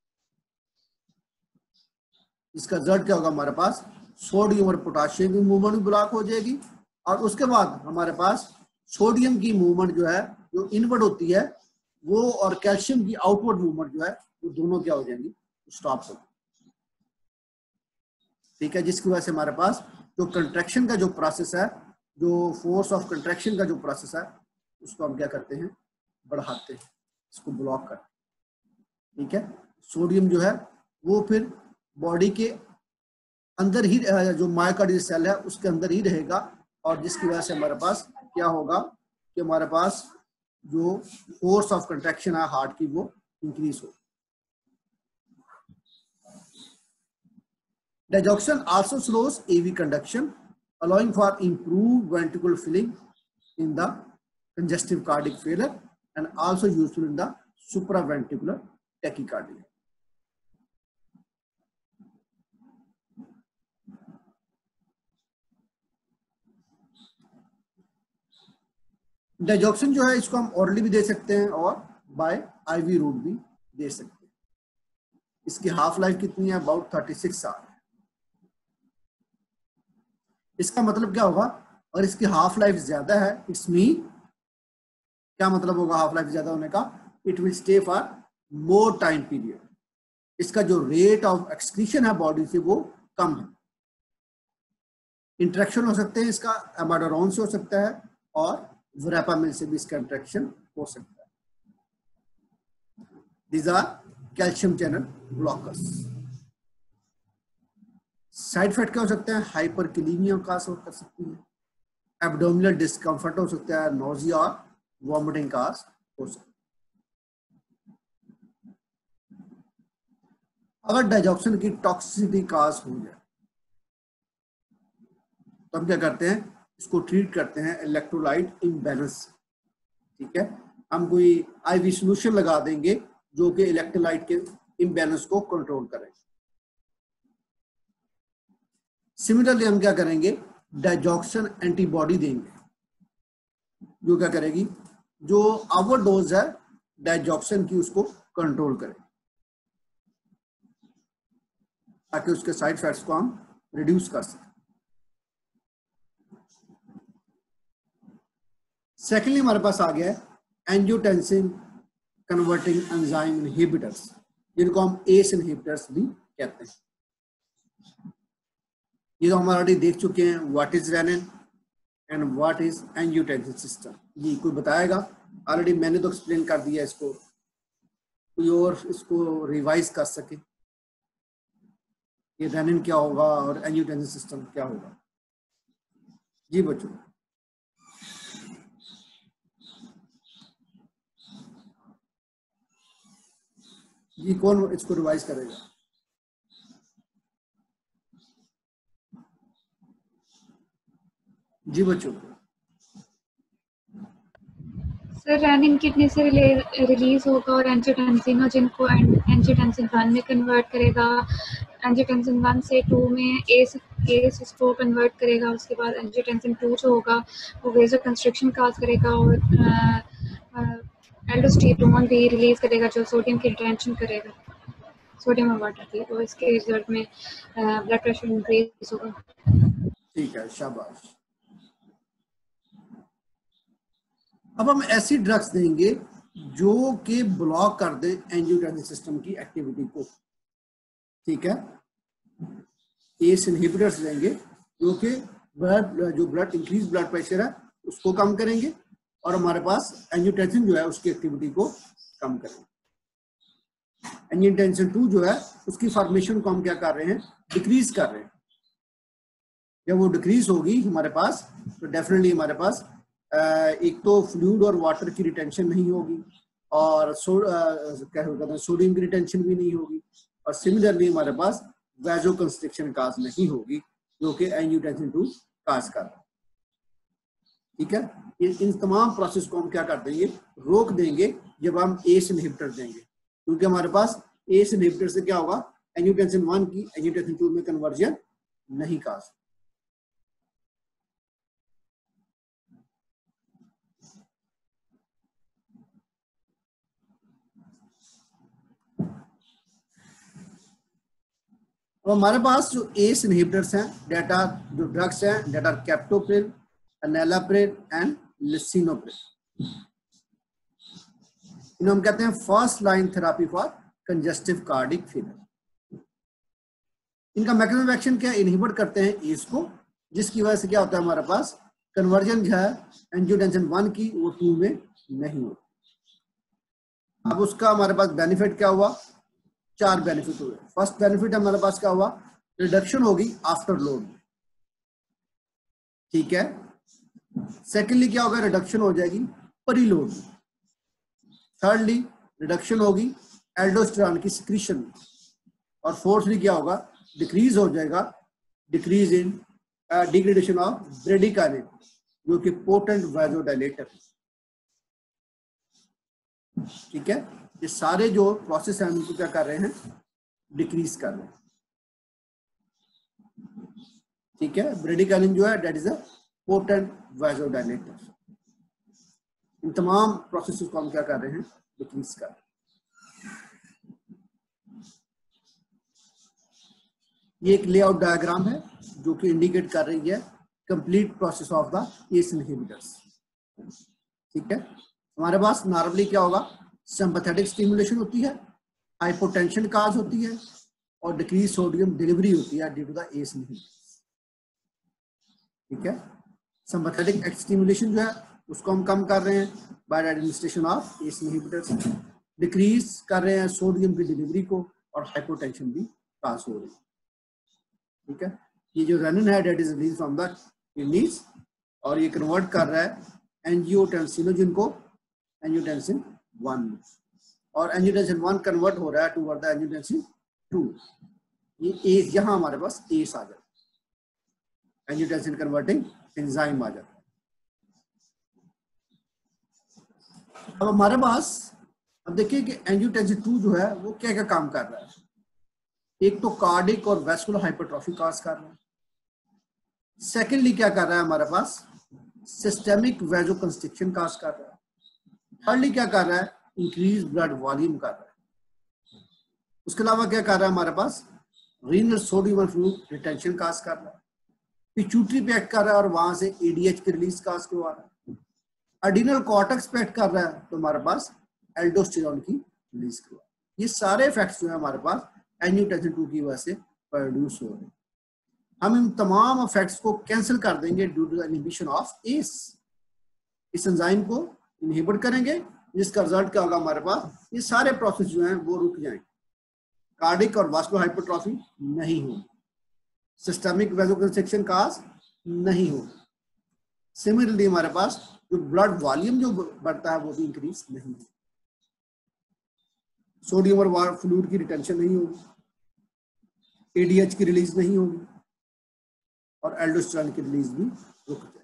इसका रिजल्ट क्या होगा, हमारे पास सोडियम और पोटाशियम की मूवमेंट भी ब्लॉक हो जाएगी, और उसके बाद हमारे पास सोडियम की मूवमेंट जो है जो इनवर्ड होती है वो, और कैल्शियम की आउटवर्ड मूवमेंट जो है वो दोनों क्या हो जाएंगी, स्टॉप हो। ठीक है, जिसकी वजह से हमारे पास जो कंट्रैक्शन का जो प्रोसेस है, जो फोर्स ऑफ कंट्रैक्शन का जो प्रोसेस है, उसको हम क्या करते हैं, बढ़ाते हैं, इसको ब्लॉक करते हैं। ठीक है, सोडियम जो है वो फिर बॉडी के अंदर ही, जो मायोकार्डियल सेल है उसके अंदर ही रहेगा, और जिसकी वजह से हमारे पास क्या होगा कि हमारे पास जो फोर्स ऑफ कंट्रैक्शन है हार्ट की वो इंक्रीज हो। Digoxin also slows AV conduction, allowing for improved ventricular filling in the congestive cardiac failure, and also useful in the supraventricular tachycardia. Digoxin जो है इसको हम ऑरली भी दे सकते हैं और बाय आईवी रूट भी दे सकते हैं। इसकी हाफ लाइफ कितनी है, अबाउट 36 साल। इसका मतलब क्या होगा, अगर इसकी हाफ लाइफ ज्यादा है, इट्स मीन क्या मतलब होगा हाफ लाइफ ज्यादा होने का, it will stay for more time period. इसका जो रेट ऑफ एक्सक्रीशन है बॉडी से वो कम है। इंट्रैक्शन हो सकते हैं इसका एमाडोरॉन से हो सकता है, और वरापामिल से भी इसका इंट्रैक्शन हो सकता है। These are calcium channel blockers. Side effect क्या हो सकते हैं, हाइपरकिलीमिया का कर सकती है, एब्डोमिनल डिस्कम्फर्ट हो सकता है, नोजिया और वॉमिटिंग का हो सकता है। अगर डाइजॉक्सिन की टॉक्सिसिटी काज हो जाए तो हम क्या करते हैं, इसको ट्रीट करते हैं इलेक्ट्रोलाइट इम्बैलेंस। ठीक है, हम कोई आईवी सोल्यूशन लगा देंगे जो कि इलेक्ट्रोलाइट के इम्बैलेंस को कंट्रोल करें। सिमिलरली हम क्या करेंगे, डाइजॉक्सिन एंटीबॉडी देंगे जो क्या करेगी, जो ओवर डोज है डाइजॉक्सिन की उसको कंट्रोल करे, ताकि उसके साइड इफेक्ट्स को हम रिड्यूस कर सकें। सेकेंडली हमारे पास आ गया है एंजियोटेंसिन कन्वर्टिंग एंजाइम इनहिबिटर्स, जिनको हम एस इनहिबिटर्स भी कहते हैं। ये तो हम ऑलरेडी देख चुके हैं, what is renin and what is angiotensin system. जी कोई बताएगा, ऑलरेडी मैंने तो एक्सप्लेन कर दिया इसको, कोई और इसको रिवाइज कर सके, ये रेनिन क्या होगा और एंजियोटेंसिन सिस्टम क्या होगा। जी बच्चों, जी कौन इसको रिवाइज करेगा। जी बच्चों, सर रेनिन किडनी से रिलीज होगा और एंजियोटेंसिन हो, जिनको एंजियोटेंसिन 1 में कन्वर्ट करेगा, एंजियोटेंसिन 1 से 2 में एस उसको कन्वर्ट करेगा। उसके बाद एंजियोटेंसिन 2 जो होगा वो वेजो कंस्ट्रिक्शन काज करेगा और एल्डोस्टेरोन भी रिलीज करेगा जो सोडियम की रिटेंशन करेगा, सोडियम और वाटर की, तो इसके रिजल्ट में ब्लड प्रेशर इंक्रीज होगा। ठीक है, शाबाश। अब हम ऐसी ड्रग्स देंगे जो कि ब्लॉक कर दे एंजियोटेंसिन सिस्टम की एक्टिविटी को। ठीक है, एस इनहिबिटर्स देंगे जो कि ब्लड इंक्रीज ब्लड प्रेशर है उसको कम करेंगे, और हमारे पास एंजियोटेंसिन जो है उसकी एक्टिविटी को कम करेंगे। एंजियोटेंसिन 2 जो है उसकी फॉर्मेशन को हम क्या कर रहे हैं, डिक्रीज कर रहे हैं। जब वो डिक्रीज होगी हमारे पास तो डेफिनेटली हमारे पास एक तो फ्लूइड और वाटर की रिटेंशन नहीं होगी, और क्या कहते हैं सोडियम की रिटेंशन भी नहीं होगी, और सिमिलरली हमारे पास वैजो कंस्ट्रिक्शन काज नहीं होगी जो कि एंजियोटेंसिन 2 काज कर रहा है। ठीक है, इन तमाम प्रोसेस को हम क्या कर देंगे, रोक देंगे जब हम एस इनहिबिटर देंगे, क्योंकि हमारे पास एस इनहिबिटर से क्या होगा, एंजियोटेंसिन 1 की एंजियोटेंसिन 2 में कन्वर्जन नहीं काज। तो हमारे पास जो एस इनहिबिटर्स हैं, डेटा जो ड्रग्स हैं, data captopril, enalapril and lisinopril, इन्हें हम कहते हैं first line therapy for congestive cardiac failure. इनका मैकेनिज्म एक्शन क्या है? इनहिबिट करते हैं एस को, जिसकी वजह से क्या होता है हमारे पास कन्वर्जन जो है एंजियोटेंसिन 1 की वो 2 में नहीं होती। अब उसका हमारे पास बेनिफिट क्या हुआ? 4 बेनिफिट हुए। फर्स्ट बेनिफिट हमारे पास क्या हुआ? रिडक्शन होगी आफ्टर लोड, ठीक है। सेकेंडली क्या होगा? रिडक्शन हो जाएगी परिलोड। थर्डली रिडक्शन होगी एल्डोस्टेरॉन की सिक्रीशन। और फोर्थली क्या होगा? डिक्रीज हो जाएगा, decrease in degradation of bradykinin, जो कि पोटेंट वाजोडाइलेटर, ठीक है। ये सारे जो प्रोसेस हैं उनको क्या कर रहे हैं? डिक्रीज कर रहे हैं, ठीक है। ब्रेडिकाइनिन जो है दैट इज अ पोटेंट वाजोडाइलेटर। इन तमाम प्रोसेस को हम क्या कर रहे हैं? डिक्रीज कर रहे हैं। ये एक लेआउट डायग्राम है जो कि इंडिकेट कर रही है complete process of the ACE inhibitors, ठीक है। हमारे पास नॉर्मली क्या होगा? सिंपैथेटिक स्टिमुलेशन होती है, हाइपोटेंशन काज होती है और डिक्रीज सोडियम डिलीवरी होती है due to the ACE inhibitors, ठीक है। सिंपैथेटिक स्टिमुलेशन जो है उसको हम कम कर रहे हैं by administration of ACE inhibitors, decrease कर रहे हैं सोडियम की डिलीवरी को और हाइपोटेंशन भी काज हो रही है, ठीक है। ये जो रेनिन है that is release from the kidneys और ये कन्वर्ट कर रहा है एंजियोटेंसिनोजिन को एंजियोटेंसिन 1 में, और एंजियोटेंसिन 1 कन्वर्ट हो रहा है टुवर्ड द एंजियोटेंसिन 2। ये एस यहां हमारे पास एस आ जाता है, एंजियोटेंसिन कन्वर्टिंग एंजाइम आ जाता है। अब हमारे पास अब देखिए कि एंजियोटेंसिन 2 जो है वो क्या क्या काम कर रहा है। एक तो कार्डिक और वैस्कुलर हाइपरट्रॉफी काज कर रहा है। सेकेंडली क्या कर रहा है हमारे पास? सिस्टेमिक वैसोकंस्ट्रिक्शन काज कर रहा है। थर्डली क्या कर रहा है? इंक्रीज ब्लड वॉल्यूम कर रहा है। उसके अलावा क्या कर रहा है हमारे पास? रीनल सोडियम फ्लूइड रिटेंशन काज कर रहा है। पिट्यूटरी पे एक्ट कर रहा है और वहां से एडीएच की रिलीज काज करवा रहा है। एडिनल कॉर्टेक्स पे एक्ट कर रहा है तो हमारे पास एल्डोस्टेरॉन की रिलीज करवा। ये सारे इफेक्ट्स जो है हमारे पास एंजियोटेंसिन 2 की वजह से प्रोड्यूस हो रहे हैं। हम इन तमाम इफेक्ट्स को कैंसिल कर देंगे due to the inhibition of ACE. इस एंजाइम को इनहिबिट करेंगे, जिसका रिजल्ट क्या होगा हमारे पास? ये सारे प्रोसेस जो हैं वो रुक जाएंगे, कार्डिक और वास्कुलर हाइपरट्रॉफी नहीं होगी, सिस्टेमिक वैसोकंस्ट्रिक्शन काज नहीं होगी। सिमिलरली हमारे पास जो ब्लड वॉल्यूम जो बढ़ता है वो भी इंक्रीज नहीं होगी, सोडियम और फ्लूइड की रिटेंशन नहीं होगी, एडीएच की रिलीज नहीं होगी और एल्डोस्टेरॉन की रिलीज भी रुक जाएगी।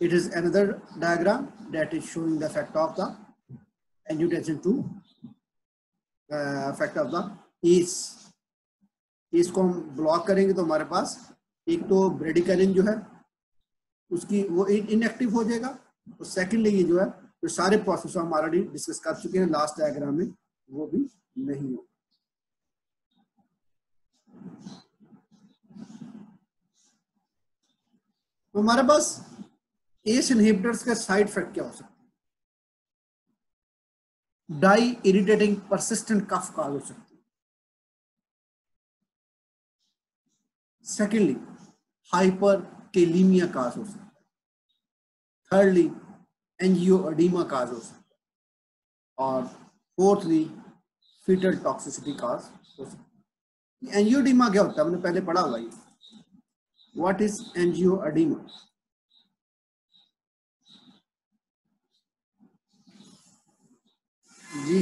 It is another diagram that is showing the effect of the angiotensin 2, effect of the ACE। ACE को हम ब्लॉक करेंगे तो हमारे पास एक तो ब्रेडिकाइनिन जो है उसकी वो इनएक्टिव हो जाएगा, और सेकेंडली ये जो है तो सारे प्रोसेस हम ऑलरेडी डिस्कस कर चुके हैं लास्ट डायग्राम में, वो भी नहीं हो। तो हमारे पास एस इनहिबिटर्स का साइड इफेक्ट क्या हो सकता है? डाई इरिटेटिंग परसिस्टेंट कफ काज हो सकती है। सेकेंडली हाइपर कैलीमिया काज हो सकता है। थर्डली एंजियोएडिमा काज हो सकता है और फोर्थली फीटल टॉक्सिसिटी काज हो सकती है। एंजियोएडिमा क्या होता है? हमने पहले पढ़ा हुआ ये। What is angioedema? जी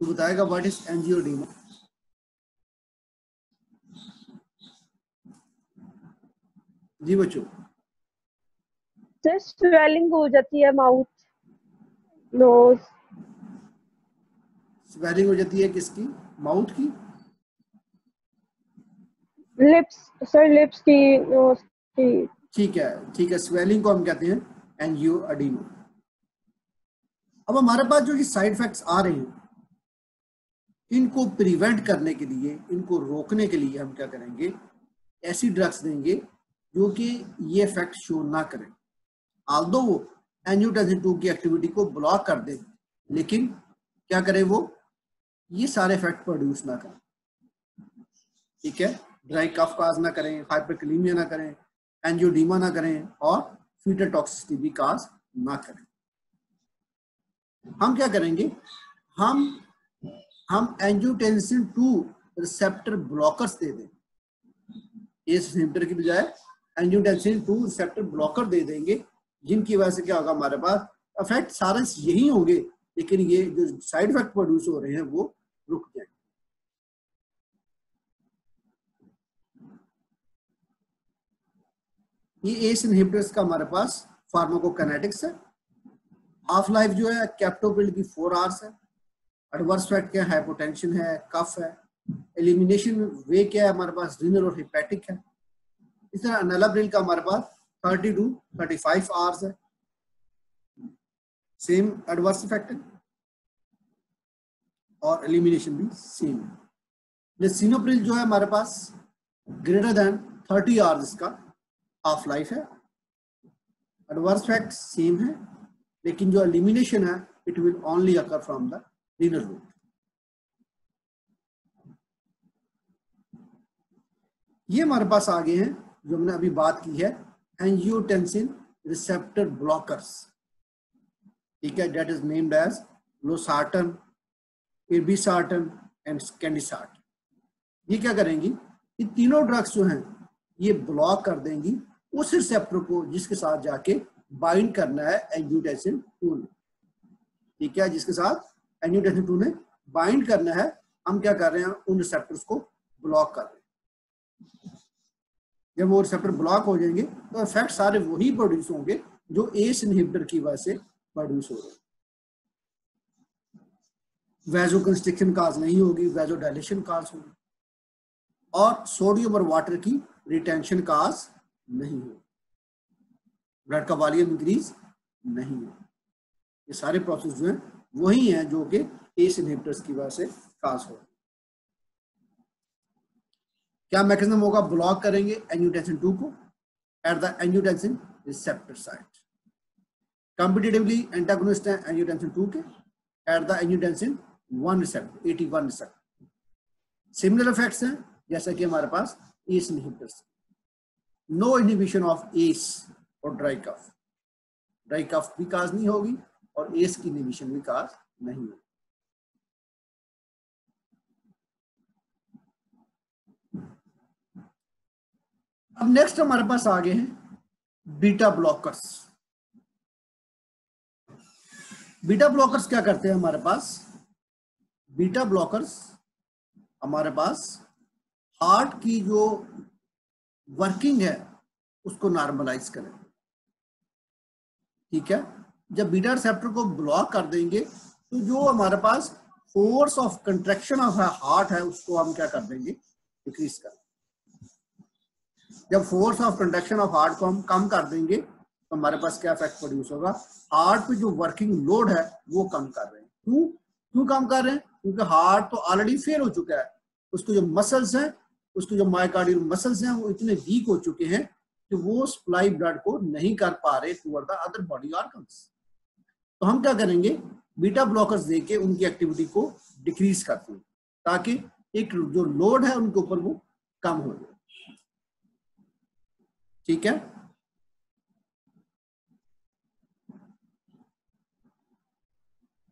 तो बताएगा व्हाट इज एंजियोएडिमा। जी बच्चों। सर स्वेलिंग हो जाती है माउथ, नोज। स्वेलिंग हो जाती है किसकी? माउथ की? लिप्स सर, लिप्स की, नोज की। ठीक है, ठीक है। स्वेलिंग को हम कहते हैं एंजियोएडिमा। अब हमारे पास जो ये साइड इफेक्ट्स आ रहे हैं, इनको प्रिवेंट करने के लिए, इनको रोकने के लिए हम क्या करेंगे, ऐसी ड्रग्स देंगे जो कि ये इफेक्ट शो ना करें। आल्दो वो एंजियोटेंसिन 2 की एक्टिविटी को ब्लॉक कर दे, लेकिन क्या करे, वो ये सारे इफेक्ट प्रोड्यूस ना करें। ठीक है, ड्राई कफ काज ना करें, हाइपरकैलेमिया ना करें, एंजियोडीमा ना करें और फीटल टॉक्सिसिटी भी काज ना करें। हम क्या करेंगे, हम एंजियोटेंसिन 2 रिसेप्टर ब्लॉकर्स दे दें, इस इनहिबिटर की बजाय एंजियोटेंसिन 2 रिसेप्टर ब्लॉकर दे देंगे, जिनकी वजह से क्या होगा, हमारे पास इफेक्ट सारे यही होंगे, लेकिन ये जो साइड इफेक्ट प्रोड्यूस हो रहे हैं वो रुक जाएंगे। ये एस इनहिबिटर्स का हमारे पास फार्माकोकाइनेटिक्स है। हाफ लाइफ जो है कैप्टोप्रिल की 4 आवर्स है। एडवर्स इफेक्ट क्या है, हाइपोटेंशन है, कफ है। एलिमिनेशन वे क्या है, हमारे पास रीनल और हिपैटिक है। इस तरह एनालाप्रिल का हमारे पास 30 to 35 आवर्स है, सेम एडवर्स इफेक्ट है और एलिमिनेशन भी सेम है। लिसिनोप्रिल जो है हमारे पास ग्रेटर देन 30 आवर्स इसका हाफ लाइफ है। एडवर्स इफेक्ट सेम है, लेकिन जो एलिमिनेशन है it will only occur from the renal route. ये हमारे पास आगे हैं जो हमने अभी बात की है, एंजियोटेंसिन रिसेप्टर ब्लॉकर्स। ठीक है, that is named as losartan, irbesartan and candesartan. ये क्या करेंगी, ये तीनों ड्रग्स जो हैं ये ब्लॉक कर देंगी उस रिसेप्टर को जिसके साथ जाके बाइंड करना है एंजियोटेंसिन 2 ने। ठीक है, जिसके साथ एंजियोटेंसिन 2 ने बाइंड करना है, हम क्या कर रहे हैं, उन रिसेप्टर्स को ब्लॉक कर रहे हैं। जब वो रिसेप्टर ब्लॉक हो जाएंगे तो इफेक्ट सारे वही प्रोड्यूस होंगे जो एस इनहिबिटर की वजह से प्रोड्यूस हो रहे हैं। वैसोकंस्ट्रिक्शन काज नहीं होगी, वैसोडाइलेशन काज होगी और सोडियम और वाटर की रिटेंशन काज नहीं होगी, ब्लड का वॉल्यूम इंक्रीज नहीं होगा। ये सारे प्रोसेस जो हैं वही हैं जो कि एस इनहिबिटर्स की वजह से काज हो। क्या मैकेनिज्म होगा, ब्लॉक करेंगे एंजियोटेंसिन 2 को at the angiotensin receptor site. Competitively antagonist है एंजियोटेंसिन 2 के at the angiotensin 1 receptor, 81 receptor. Similar effects हैं जैसा कि हमारे पास ACE inhibitors. No inhibition of ACE और ड्राई कफ, ड्राई कफ भी काज नहीं होगी और एस की इनहिबिशन भी काज नहीं होगी। अब नेक्स्ट हमारे पास आगे हैं बीटा ब्लॉकर्स। बीटा ब्लॉकर्स क्या करते हैं हमारे पास, बीटा ब्लॉकर्स हमारे पास हार्ट की जो वर्किंग है उसको नॉर्मलाइज करें। ठीक है, जब बीटा रिसेप्टर को ब्लॉक कर देंगे तो जो हमारे पास force of contraction of heart है उसको हम क्या कर देंगे, डिक्रीज कर। जब force of contraction of heart को हम कम कर देंगे तो हमारे पास क्या इफेक्ट प्रोड्यूस होगा, हार्ट पे जो वर्किंग लोड है वो कम कर रहे हैं। क्यों कम कर रहे हैं, क्योंकि हार्ट तो ऑलरेडी फेल हो चुका है, उसको जो मसल्स हैं, उसको जो मायोकार्डियल मसल्स हैं वो इतने वीक हो चुके हैं कि वो सप्लाई ब्लड को नहीं कर पा रहे toward the other body organs. तो हम क्या करेंगे, बीटा ब्लॉकर्स देके उनकी एक्टिविटी को डिक्रीज करते हैं ताकि एक जो लोड है उनके ऊपर वो कम हो जाए। ठीक है,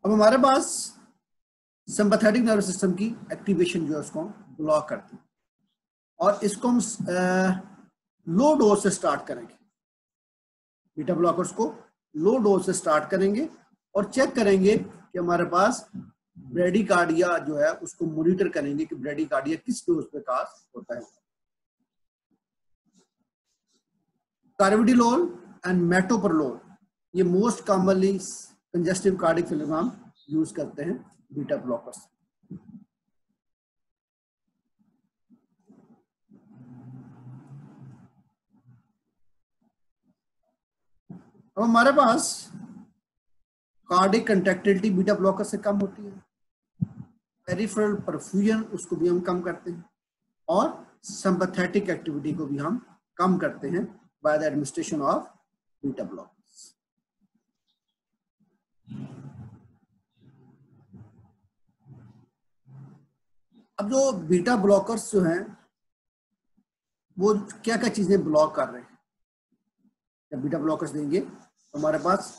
अब हमारे पास सिंपैथेटिक नर्वस सिस्टम की एक्टिवेशन जो है उसको ब्लॉक करते हैं और इसको हम लो डोज से स्टार्ट करेंगे। बीटा ब्लॉकर्स को लो डोज से स्टार्ट करेंगे और चेक करेंगे कि हमारे पास ब्रेडिकार्डिया जो है उसको मॉनिटर करेंगे कि ब्रेडिकार्डिया किस डोज पे काज होता है। कार्बिडिलोल एंड मेटोप्रोलोल ये most commonly congestive cardiac failure हम यूज करते हैं बीटा ब्लॉकर्स। अब हमारे पास कार्डिक कंट्रैक्टिलिटी बीटा ब्लॉकर से कम होती है, पेरिफेरल परफ्यूजन उसको भी हम कम करते हैं, और सिंपैथेटिक एक्टिविटी को भी हम कम करते हैं by the administration of beta blockers. अब जो बीटा ब्लॉकर्स जो हैं वो क्या क्या चीजें ब्लॉक कर रहे हैं। जब बीटा ब्लॉकर्स देंगे तो हमारे पास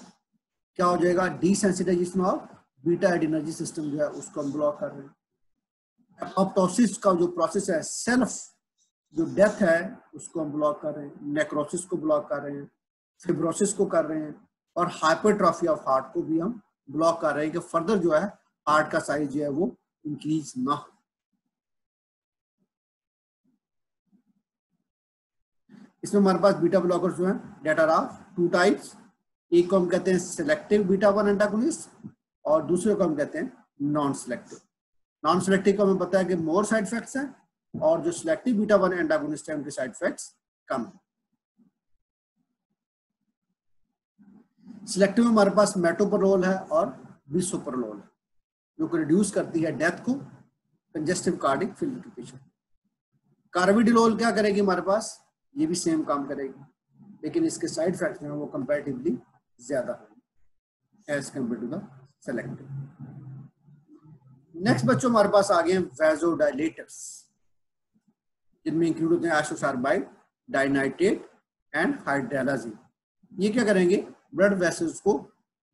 क्या हो जाएगा, डिसेंसिटाइजेशन ऑफ बीटा एडिनर्जी सिस्टम जो है उसको हम ब्लॉक कर रहे हैं। अपटोसिस का जो प्रोसेस है, सेल्फ जो डेथ है उसको हम ब्लॉक कर रहे हैं, नेक्रोसिस को ब्लॉक कर रहे हैं, फिब्रोसिस को कर रहे हैं, और हाइपरट्रॉफी ऑफ हार्ट को भी हम ब्लॉक कर रहे हैं कि फर्दर जो है हार्ट का साइज जो है वो इंक्रीज ना हो। इसमें हमारे पास बीटा ब्लॉकर्स जो हैं that are of two types. एक को हम कहते हैं सिलेक्टिव बीटा 1 एंटागोनिस्ट और दूसरे को हम कहते हैं नॉन सिलेक्टिव। नॉन सिलेक्टिव का हमें पता है कि मोर साइड इफेक्ट्स हैं, और जो सिलेक्टिव बीटा 1 एंटागोनिस्ट है उनके साइड इफेक्ट्स कम है। सिलेक्टिव में हमारे पास मेटोप्रोल है और बिसोप्रोल है, जो कि रिड्यूस करती है डेथ को, कंजेस्टिव कार्डिक फेलियर के पेशेंट। कार्बिडिलोल क्या करेगी हमारे पास, ये भी सेम काम करेगी, लेकिन इसके साइड इफेक्ट्स जो है वो कंपैरेटिवली ज्यादा है as compared to the selective. Next बच्चों हमारे पास आ गए हैं वैसोडाइलेटर्स, जिनमें इंक्लूड होते हैं आइसोसार्बाइड, डाइनाइट्रेट एंड हाइड्रोलाजीन। ये क्या करेंगे, ब्लड वेसल्स को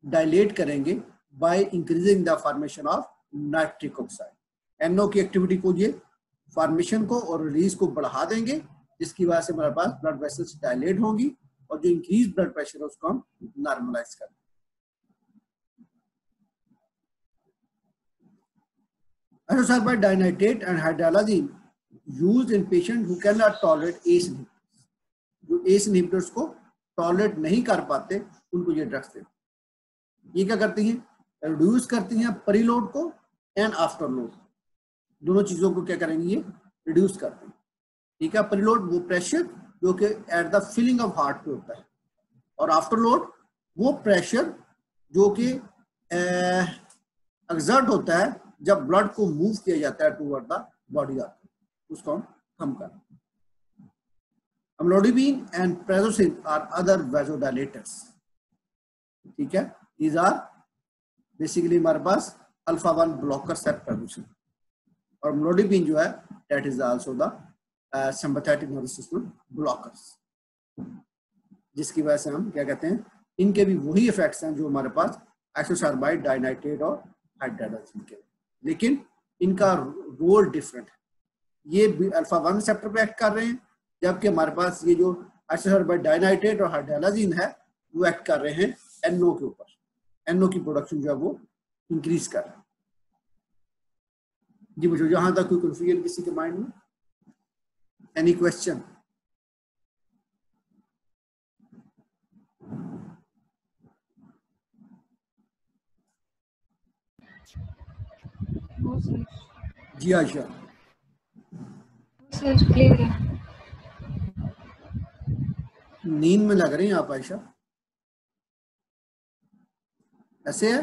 डायलेट करेंगे by increasing the formation of nitric oxide. NO की एक्टिविटी को ये फॉर्मेशन को और रिलीज को बढ़ा देंगे, जिसकी वजह से हमारे पास ब्लड वेसल्स डायलेट होंगी और जो इंक्रीज ब्लड प्रेशर है उसको हम नॉर्मलाइज करेंगे। Isosorbide, dinitrate and hydralazine used in patient who can not tolerate ACE inhibitors. जो एस इनहिबिटर्स को टॉलरेट नहीं कर पाते उनको ये ड्रग्स देते। ये क्या करती हैं, रिड्यूस करती हैं परिलोड को एंड आफ्टर लोड, दोनों चीजों को क्या करेंगे, ये रिड्यूस करते हैं। ठीक है, परिलोड वो प्रेशर जो कि at the filling of heart पे होता है, और आफ्टर लोड वो प्रेशर जो कि एक्सर्ट होता है जब ब्लड को मूव किया जाता है टूवर्ड द बॉडी आता है, उसको हम कम करते हैं। अम्लोडिबिन एंड प्रेजोसिन आर अदर वैसोडाइलेटर्स। ठीक है, दीज आर बेसिकली हमारे पास अल्फा 1 ब्लॉकर्स है प्रेजोसिन, और अम्लोडिबिन जो है that is also the sympathetic nervous system blockers, जिसकी वजह से हम क्या कहते हैं, इनके भी वही इफेक्ट्स हैं जो हमारे पास आइसोसार्बाइड, डाइनाइट्रेट और हाइड्रोलाजीन के, लेकिन इनका रोल डिफरेंट है। ये अल्फा 1 रिसेप्टर पे एक्ट कर रहे हैं, जबकि हमारे पास ये जो आइसोसार्बाइड, डाइनाइट्रेट और हाइड्रोलाजीन है वो एक्ट कर रहे हैं एनओ के ऊपर। एनओ की प्रोडक्शन जो है वो इंक्रीज कर रहा है। जी बच्चों, जहां तक कोई कंफ्यूजन किसी के माइंड में, एनी क्वेश्चन? जी आशा, सर क्लियर है। नींद में लग रही हैं आप आयशा, ऐसे है?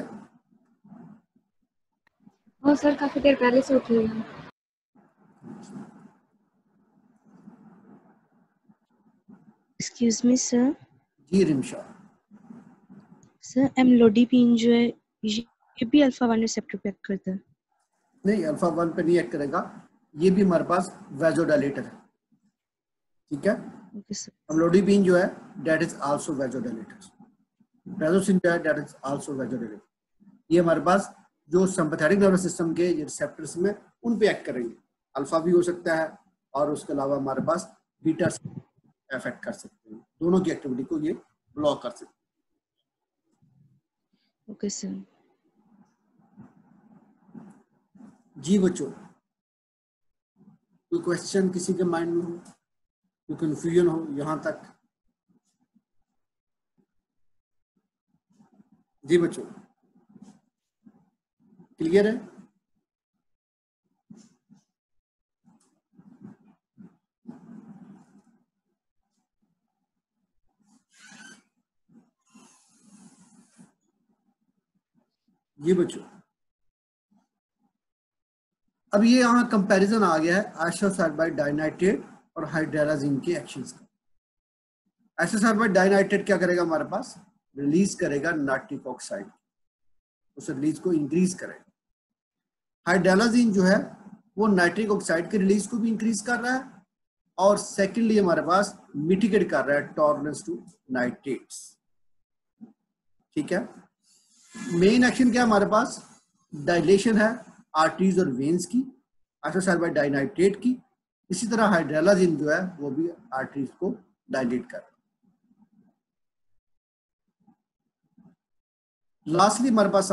वो सर काफी देर पहले से उठी हुई हूँ। Excuse me sir. जी रिमशा, सर एम्लोडिपिन जो है ये भी अल्फा 1 रिसेप्टर पे एक्ट करता है? नहीं, अल्फा 1 पे नहीं एक्ट करेगा, ये भी हमारे पास वैसोडाइलेटर है। ठीक है, ओके सर। अम्लोडिबिन जो है दैट इज आल्सो वैसोडाइलेटर, प्रेजोसिन जो है दैट इज आल्सो वैसोडाइलेटर। ये हमारे पास जो सिंपैथेटिक नर्वस सिस्टम के रिसेप्टर्स में उन पे एक्ट करेंगे। अल्फा भी हो सकता है और उसके अलावा हमारे पास बीटा इफेक्ट कर सकते हैं, दोनों की एक्टिविटी को ये ब्लॉक कर सकते हैं। Okay sir. जी बच्चों, कोई क्वेश्चन किसी के माइंड में हो, कोई कंफ्यूजन हो यहाँ तक? जी बच्चों, क्लियर है? जी बच्चों, अब ये यहाँ कंपैरिजन आ गया है आइसोसल्फाइड डाइनाइट्रेट और हाइड्रोलाजीन के एक्शंस का। आइसोसल्फाइड डाइनाइट्रेट क्या करेगा, हमारे पास रिलीज करेगा नाइट्रिक ऑक्साइड, उस रिलीज को इंक्रीज करेगा। हाइड्रोलाजीन जो है वो नाइट्रिक ऑक्साइड के रिलीज को भी इंक्रीज कर रहा है, और सेकेंडली हमारे पास मिटिगेट कर रहा है टॉलरेंस टू नाइट्रेट्स। ठीक है, मेन एक्शन क्या है हमारे पास, डायलेशन है आर्टरीज और वेन्स की, आइसोसल्फाइड डाइनाइट्रेट की। इसी तरह हाइड्रोलाजीन जो है वो भी आर्टरीज को डायलेट कर रहा है। लास्टली हमारे पास